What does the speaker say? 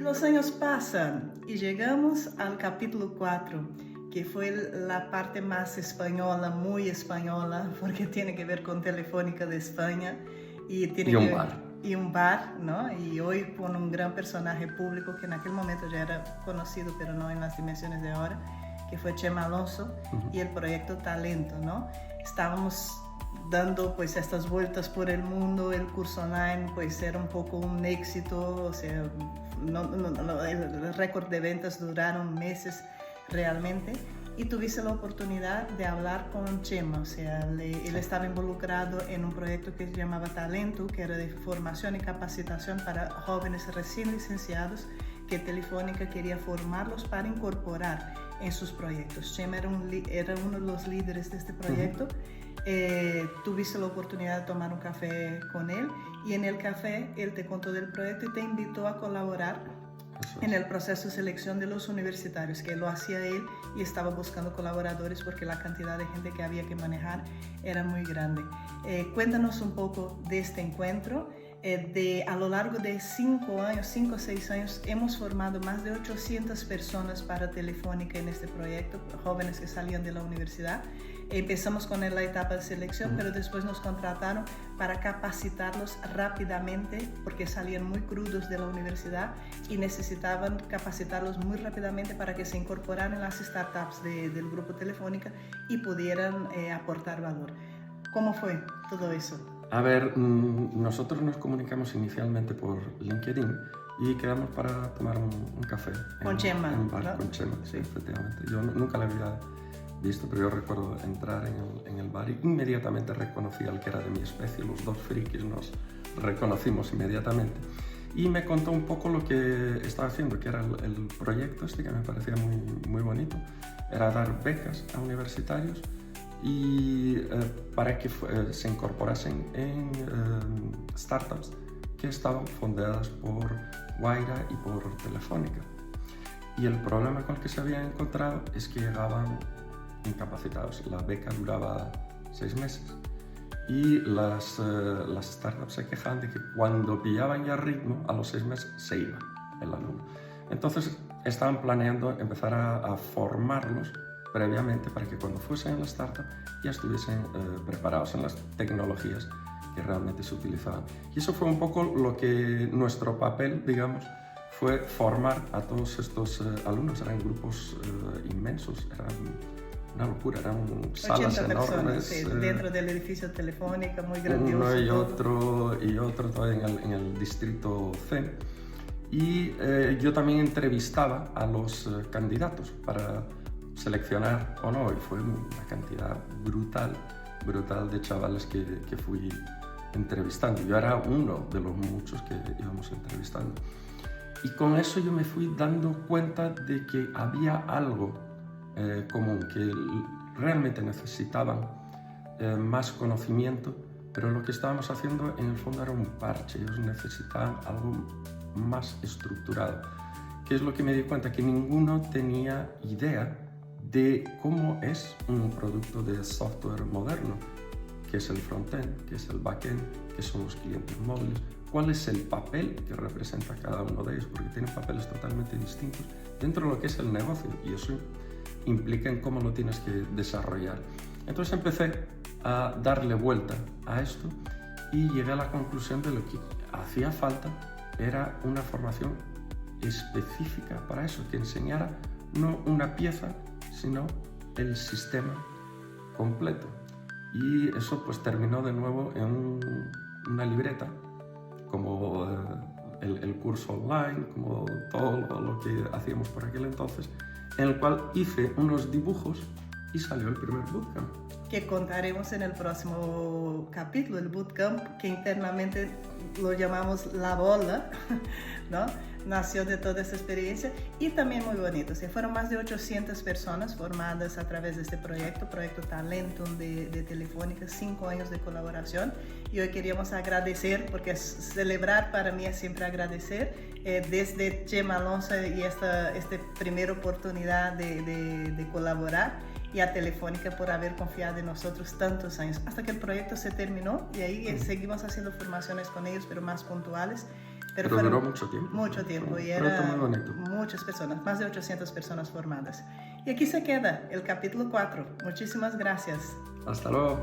los años pasan y llegamos al capítulo 4, que fue la parte más española, muy española, porque tiene que ver con Telefónica de España y un bar, ¿no? Y hoy con un gran personaje público que en aquel momento ya era conocido, pero no en las dimensiones de ahora, que fue Chema Alonso, y el proyecto Talento, ¿no? Estábamos dando pues estas vueltas por el mundo, el curso online pues era un poco un éxito, o sea, el récord de ventas duraron meses realmente, y tuviste la oportunidad de hablar con Chema, o sea, él estaba involucrado en un proyecto que se llamaba Talento, que era de formación y capacitación para jóvenes recién licenciados que Telefónica quería formarlos para incorporar en sus proyectos. Chema era uno de los líderes de este proyecto. Tuviste la oportunidad de tomar un café con él y en el café él te contó del proyecto y te invitó a colaborar en el proceso de selección de los universitarios, que lo hacía él y estaba buscando colaboradores porque la cantidad de gente que había que manejar era muy grande. Cuéntanos un poco de este encuentro. A lo largo de 5 o 6 años, hemos formado más de 800 personas para Telefónica en este proyecto, jóvenes que salían de la universidad. Empezamos con la etapa de selección, pero después nos contrataron para capacitarlos rápidamente, porque salían muy crudos de la universidad y necesitaban capacitarlos muy rápidamente para que se incorporaran en las startups del grupo Telefónica y pudieran aportar valor. ¿Cómo fue todo eso? A ver, nosotros nos comunicamos inicialmente por LinkedIn y quedamos para tomar un café. Con Chema. En un bar, ¿no? con Chema, sí, efectivamente. Yo nunca le había visto, pero yo recuerdo entrar en el bar y inmediatamente reconocí al que era de mi especie. Los dos frikis nos reconocimos inmediatamente. Y me contó un poco lo que estaba haciendo, que era el proyecto este, que me parecía muy, muy bonito. Era dar becas a universitarios y para que se incorporasen en startups que estaban fondeadas por Wayra y por Telefónica. Y el problema con el que se habían encontrado es que llegaban incapacitados. La beca duraba 6 meses y las startups se quejaban de que cuando pillaban ya ritmo, a los 6 meses se iba el alumno. Entonces estaban planeando empezar a formarlos previamente para que cuando fuesen en la startup ya estuviesen preparados en las tecnologías que realmente se utilizaban. Y eso fue un poco lo que nuestro papel, digamos, fue formar a todos estos alumnos. Eran grupos inmensos, eran una locura, eran salas enormes. Sí, dentro del edificio Telefónica, muy grandioso. Uno y otro todavía en el distrito C. Y yo también entrevistaba a los candidatos para seleccionar o no, y fue una cantidad brutal de chavales que fui entrevistando. Yo era uno de los muchos que íbamos entrevistando. Y con eso yo me fui dando cuenta de que había algo común, que realmente necesitaban más conocimiento, pero lo que estábamos haciendo en el fondo era un parche. Ellos necesitaban algo más estructurado. ¿Qué es lo que me di cuenta? Que ninguno tenía idea de cómo es un producto de software moderno, qué es el frontend, qué es el backend, qué son los clientes móviles, cuál es el papel que representa cada uno de ellos, porque tienen papeles totalmente distintos dentro de lo que es el negocio y eso implica en cómo lo tienes que desarrollar. Entonces empecé a darle vuelta a esto y llegué a la conclusión de lo que hacía falta era una formación específica para eso, que enseñara no una pieza, sino el sistema completo. Y eso pues terminó de nuevo en una libreta, como el curso online, como todo lo que hacíamos por aquel entonces, en el cual hice unos dibujos y salió el primer bootcamp. Que contaremos en el próximo capítulo, el bootcamp, que internamente lo llamamos La Bola, ¿no? Nació de toda esta experiencia y también muy bonito. O sea, fueron más de 800 personas formadas a través de este proyecto Talento de Telefónica, 5 años de colaboración. Y hoy queríamos agradecer, porque celebrar para mí es siempre agradecer, desde Chema Alonso y esta primera oportunidad de colaborar, y a Telefónica por haber confiado en nosotros tantos años, hasta que el proyecto se terminó y ahí seguimos haciendo formaciones con ellos, pero más puntuales. Pero fueron duró mucho tiempo. Mucho tiempo. Fue Y un proyecto era muy bonito. muchas personas, más de 800 personas formadas. Y aquí se queda el capítulo 4. Muchísimas gracias. Hasta luego.